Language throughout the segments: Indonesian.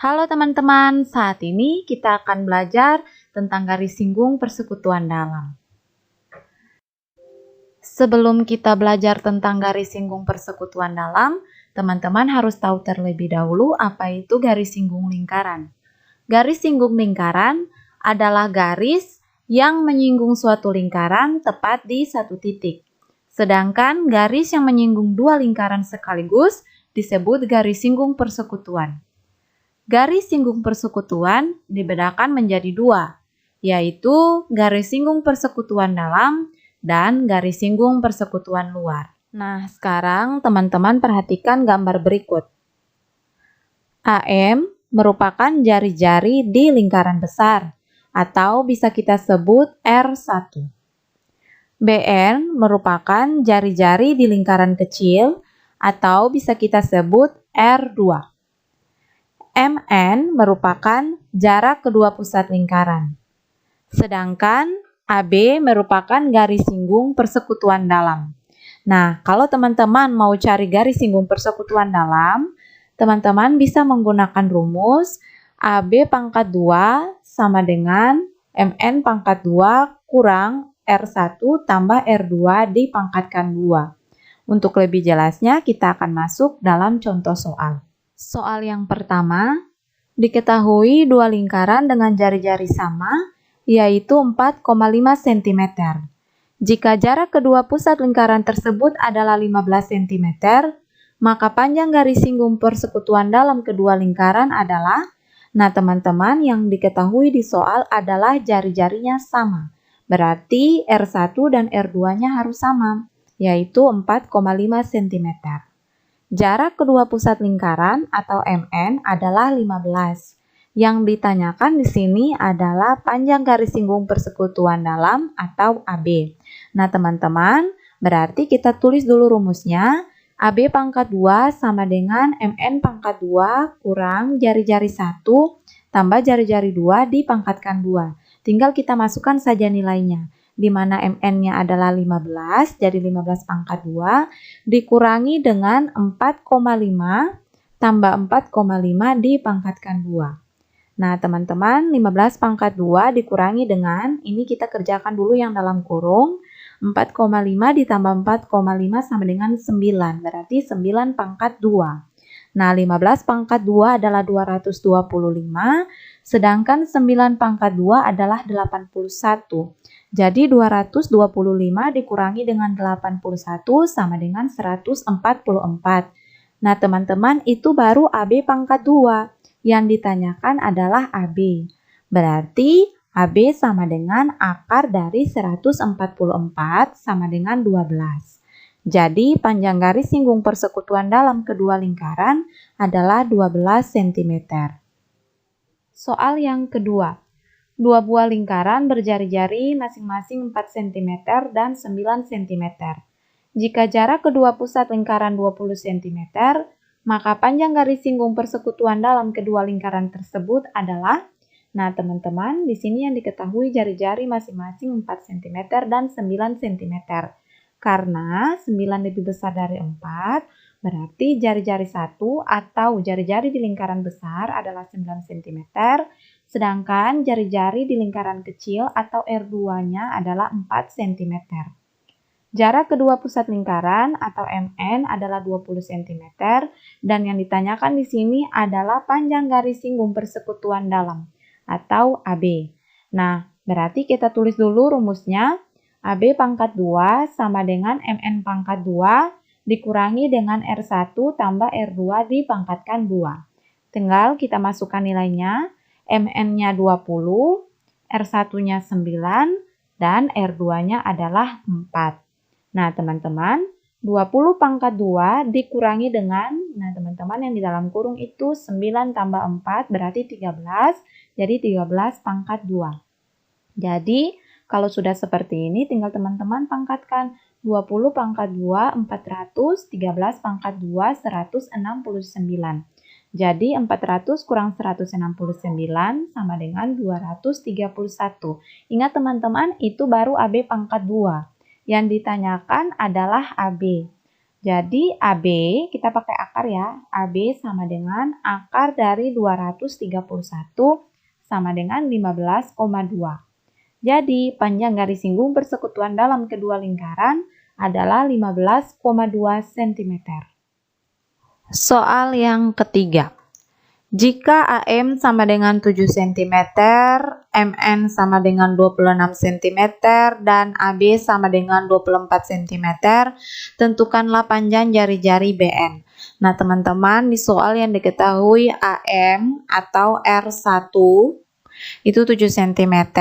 Halo teman-teman, saat ini kita akan belajar tentang garis singgung persekutuan dalam. Sebelum kita belajar tentang garis singgung persekutuan dalam, teman-teman harus tahu terlebih dahulu apa itu garis singgung lingkaran. Garis singgung lingkaran adalah garis yang menyinggung suatu lingkaran tepat di satu titik. Sedangkan garis yang menyinggung dua lingkaran sekaligus disebut garis singgung persekutuan. Garis singgung persekutuan dibedakan menjadi dua, yaitu garis singgung persekutuan dalam dan garis singgung persekutuan luar. Nah, sekarang teman-teman perhatikan gambar berikut. AM merupakan jari-jari di lingkaran besar, atau bisa kita sebut R1. BN merupakan jari-jari di lingkaran kecil, atau bisa kita sebut R2. MN merupakan jarak kedua pusat lingkaran. Sedangkan AB merupakan garis singgung persekutuan dalam. Nah, kalau teman-teman mau cari garis singgung persekutuan dalam, teman-teman bisa menggunakan rumus AB pangkat 2 sama dengan MN pangkat 2 kurang R1 tambah R2 dipangkatkan 2. Untuk lebih jelasnya, kita akan masuk dalam contoh soal. Soal yang pertama, diketahui dua lingkaran dengan jari-jari sama, yaitu 4,5 cm. Jika jarak kedua pusat lingkaran tersebut adalah 15 cm, maka panjang garis singgung persekutuan dalam kedua lingkaran adalah, nah teman-teman, yang diketahui di soal adalah jari-jarinya sama. Berarti R1 dan R2-nya harus sama, yaitu 4,5 cm. Jarak kedua pusat lingkaran atau MN adalah 15. Yang ditanyakan di sini adalah panjang garis singgung persekutuan dalam atau AB. Nah teman-teman, berarti kita tulis dulu rumusnya. AB pangkat 2 sama dengan MN pangkat 2 kurang jari-jari 1 tambah jari-jari 2 dipangkatkan 2. Tinggal kita masukkan saja nilainya, di mana MN-nya adalah 15, jadi 15 pangkat 2, dikurangi dengan 4,5 tambah 4,5 dipangkatkan 2. Nah teman-teman, 15 pangkat 2 dikurangi dengan, ini kita kerjakan dulu yang dalam kurung, 4,5 ditambah 4,5 sama dengan 9, berarti 9 pangkat 2. Nah, 15 pangkat 2 adalah 225, sedangkan 9 pangkat 2 adalah 81. Jadi 225 dikurangi dengan 81 sama dengan 144. Nah, teman-teman, itu baru AB pangkat 2. Yang ditanyakan adalah AB. Berarti AB sama dengan akar dari 144 sama dengan 12. Jadi panjang garis singgung persekutuan dalam kedua lingkaran adalah 12 cm. Soal yang kedua. Dua buah lingkaran berjari-jari masing-masing 4 cm dan 9 cm. Jika jarak kedua pusat lingkaran 20 cm, maka panjang garis singgung persekutuan dalam kedua lingkaran tersebut adalah, nah teman-teman, di sini yang diketahui jari-jari masing-masing 4 cm dan 9 cm. Karena 9 lebih besar dari 4, berarti jari-jari 1 atau jari-jari di lingkaran besar adalah 9 cm, sedangkan jari-jari di lingkaran kecil atau R2-nya adalah 4 cm. Jarak kedua pusat lingkaran atau MN adalah 20 cm, dan yang ditanyakan di sini adalah panjang garis singgung persekutuan dalam atau AB. Nah, berarti kita tulis dulu rumusnya. AB pangkat 2 sama dengan MN pangkat 2 dikurangi dengan R1 tambah R2 dipangkatkan 2. Tinggal kita masukkan nilainya, MN-nya 20, R1-nya 9, dan R2-nya adalah 4. Nah teman-teman, 20 pangkat 2 dikurangi dengan, nah teman-teman yang di dalam kurung itu 9 tambah 4 berarti 13, jadi 13 pangkat 2. Jadi, kalau sudah seperti ini, tinggal teman-teman pangkatkan 20 pangkat 2, 400, 13 pangkat 2, 169. Jadi 400 kurang 169 sama dengan 231. Ingat teman-teman, itu baru AB pangkat 2. Yang ditanyakan adalah AB. Jadi AB, kita pakai akar ya. AB sama dengan akar dari 231 sama dengan 15,2. Jadi panjang garis singgung persekutuan dalam kedua lingkaran adalah 15,2 cm. Soal yang ketiga. Jika AM sama dengan 7 cm, MN sama dengan 26 cm, dan AB sama dengan 24 cm, tentukanlah panjang jari-jari BN. Nah teman-teman, di soal yang diketahui AM atau R1 itu 7 cm,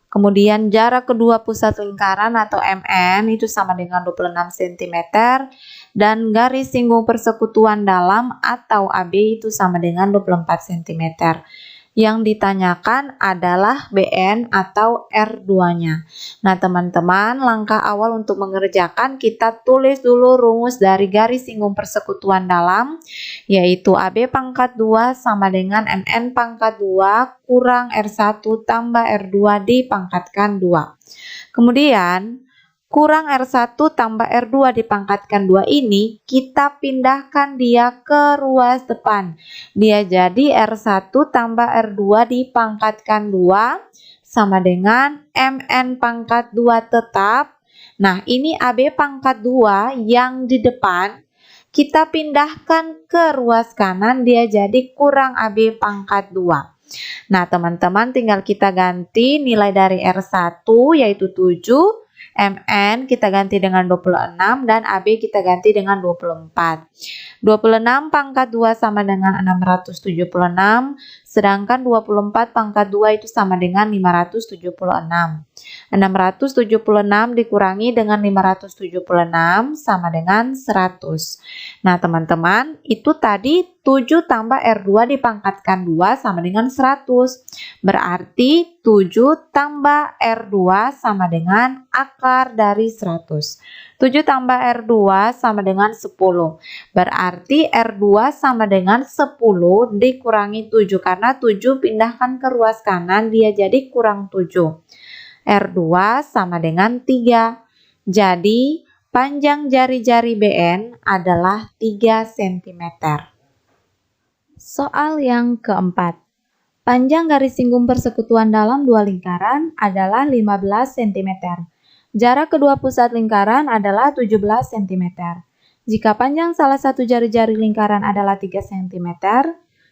kemudian jarak kedua pusat lingkaran atau MN itu sama dengan 26 cm, dan garis singgung persekutuan dalam atau AB itu sama dengan 24 cm. Yang ditanyakan adalah BN atau R2-nya. Nah teman-teman, langkah awal untuk mengerjakan kita tulis dulu rumus dari garis singgung persekutuan dalam, yaitu AB pangkat 2 sama dengan MN pangkat 2 kurang R1 tambah R2 dipangkatkan 2. Kemudian kurang R1 tambah R2 dipangkatkan 2 ini kita pindahkan dia ke ruas depan. Dia jadi R1 tambah R2 dipangkatkan 2 sama dengan MN pangkat 2 tetap. Nah ini AB pangkat 2 yang di depan kita pindahkan ke ruas kanan, dia jadi kurang AB pangkat 2. Nah teman-teman, tinggal kita ganti nilai dari R1 yaitu 7, MN kita ganti dengan 26, dan AB kita ganti dengan 24. 26 pangkat 2 sama dengan 676, sedangkan 24 pangkat 2 itu sama dengan 576. 676 dikurangi dengan 576 sama dengan 100. Nah teman-teman, itu tadi 7 tambah R2 dipangkatkan 2 sama dengan 100. Berarti 7 tambah R2 sama dengan akar dari 100. 7 tambah R2 sama dengan 10. Berarti R2 sama dengan 10 dikurangi 7. Karena 7 pindahkan ke ruas kanan, dia jadi kurang 7. R2 sama dengan 3. Jadi panjang jari-jari BN adalah 3 cm. Soal yang keempat. Panjang garis singgung persekutuan dalam dua lingkaran adalah 15 cm. Jarak kedua pusat lingkaran adalah 17 cm. Jika panjang salah satu jari-jari lingkaran adalah 3 cm,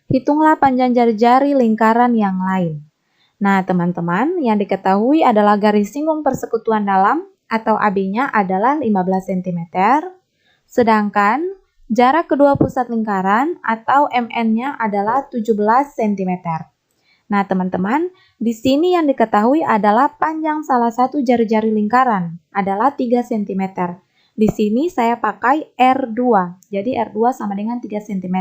hitunglah panjang jari-jari lingkaran yang lain. Nah teman-teman, yang diketahui adalah garis singgung persekutuan dalam atau AB-nya adalah 15 cm, sedangkan jarak kedua pusat lingkaran atau MN-nya adalah 17 cm. Nah teman-teman, di sini yang diketahui adalah panjang salah satu jari-jari lingkaran adalah 3 cm. Di sini saya pakai R2, jadi R2 sama dengan 3 cm.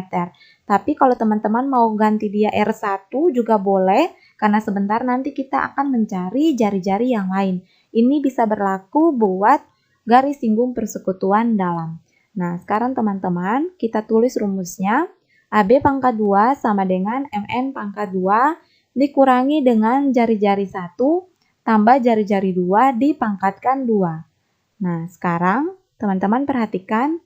Tapi kalau teman-teman mau ganti dia R1 juga boleh, karena sebentar nanti kita akan mencari jari-jari yang lain. Ini bisa berlaku buat garis singgung persekutuan dalam. Nah, sekarang teman-teman, kita tulis rumusnya. AB pangkat 2 sama dengan MN pangkat 2 dikurangi dengan jari-jari 1 tambah jari-jari 2 dipangkatkan 2. Nah, sekarang teman-teman perhatikan,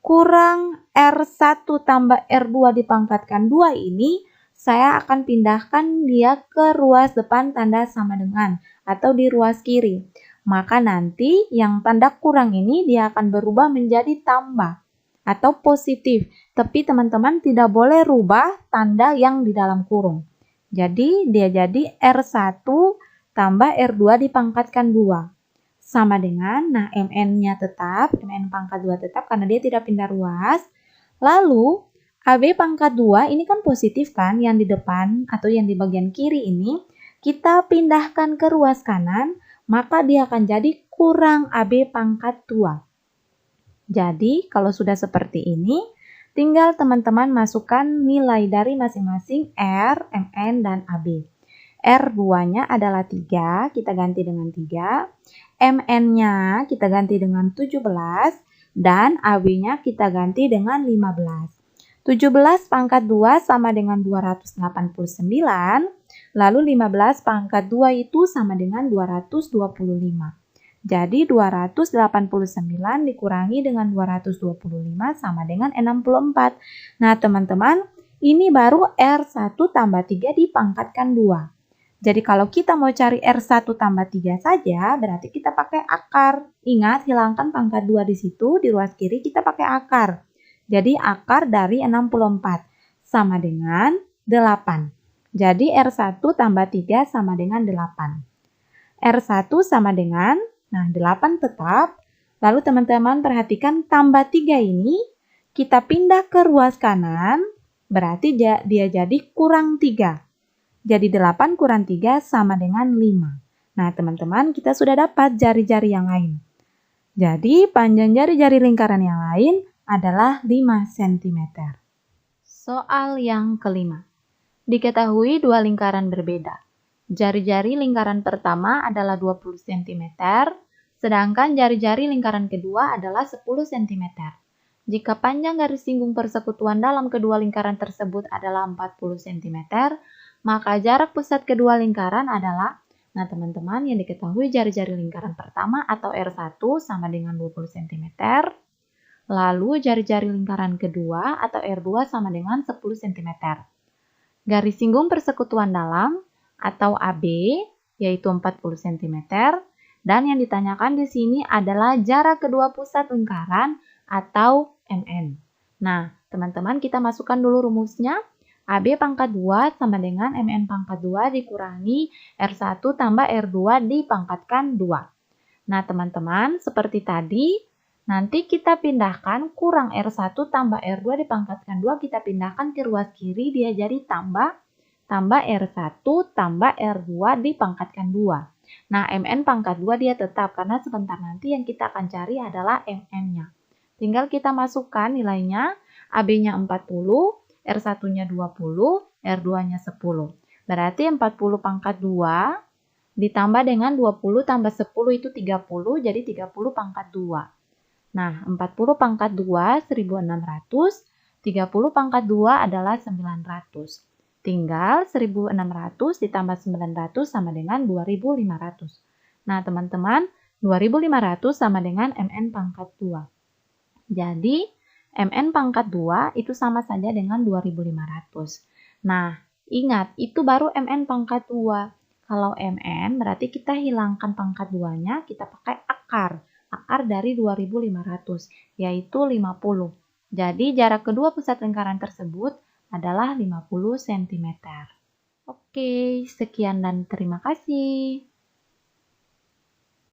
kurang R1 tambah R2 dipangkatkan 2 ini, saya akan pindahkan dia ke ruas depan tanda sama dengan, atau di ruas kiri. Maka nanti yang tanda kurang ini dia akan berubah menjadi tambah atau positif. Tapi teman-teman tidak boleh rubah tanda yang di dalam kurung. Jadi dia jadi R1 tambah R2 dipangkatkan 2. Sama dengan, nah MN-nya tetap, MN pangkat 2 tetap karena dia tidak pindah ruas. Lalu AB pangkat 2 ini kan positif kan, yang di depan atau yang di bagian kiri ini kita pindahkan ke ruas kanan, maka dia akan jadi kurang AB pangkat 2. Jadi kalau sudah seperti ini, tinggal teman-teman masukkan nilai dari masing-masing R, MN, dan AB. R2-nya adalah 3, kita ganti dengan 3. MN-nya kita ganti dengan 17. Dan AB-nya kita ganti dengan 15. 17 pangkat 2 sama dengan 289. Lalu 15 pangkat 2 itu sama dengan 225. Jadi 289 dikurangi dengan 225 sama dengan 64. Nah teman-teman, ini baru R1 tambah 3 dipangkatkan 2. Jadi kalau kita mau cari R1 tambah 3 saja, berarti kita pakai akar. Ingat, hilangkan pangkat 2 di situ, di ruas kiri kita pakai akar. Jadi akar dari 64 sama dengan 8. Jadi R1 tambah 3 sama dengan 8. R1 sama dengan, nah 8 tetap. Lalu teman-teman perhatikan tambah 3 ini, kita pindah ke ruas kanan, berarti dia jadi kurang 3. Jadi 8 kurang 3 sama dengan 5. Nah teman-teman, kita sudah dapat jari-jari yang lain. Jadi panjang jari-jari lingkaran yang lain adalah 5 cm. Soal yang kelima. Diketahui dua lingkaran berbeda. Jari-jari lingkaran pertama adalah 20 cm, sedangkan jari-jari lingkaran kedua adalah 10 cm. Jika panjang garis singgung persekutuan dalam kedua lingkaran tersebut adalah 40 cm, maka jarak pusat kedua lingkaran adalah, nah teman-teman yang diketahui jari-jari lingkaran pertama atau R1 sama dengan 20 cm, lalu jari-jari lingkaran kedua atau R2 sama dengan 10 cm. Garis singgung persekutuan dalam atau AB yaitu 40 cm, dan yang ditanyakan di sini adalah jarak kedua pusat lingkaran atau MN. Nah, teman-teman kita masukkan dulu rumusnya. AB pangkat 2 sama dengan MN pangkat 2 dikurangi R1 tambah R2 dipangkatkan 2. Nah teman-teman, seperti tadi, nanti kita pindahkan kurang R1 tambah R2 dipangkatkan 2, kita pindahkan ke ruas kiri, dia jadi tambah R1 tambah R2 dipangkatkan 2. Nah MN pangkat 2 dia tetap, karena sebentar nanti yang kita akan cari adalah MN-nya. Tinggal kita masukkan nilainya, AB-nya 40, R1-nya 20, R2-nya 10. Berarti 40 pangkat 2 ditambah dengan 20 tambah 10 itu 30, jadi 30 pangkat 2. Nah, 40 pangkat 2, 1600, 30 pangkat 2 adalah 900. Tinggal 1600 ditambah 900 sama dengan 2500. Nah, teman-teman, 2500 sama dengan MN pangkat 2. Jadi, MN pangkat 2 itu sama saja dengan 2500. Nah, ingat, itu baru MN pangkat 2. Kalau MN berarti kita hilangkan pangkat 2-nya, kita pakai akar. Akar dari 2500, yaitu 50. Jadi, jarak kedua pusat lingkaran tersebut adalah 50 cm. Oke, sekian dan terima kasih.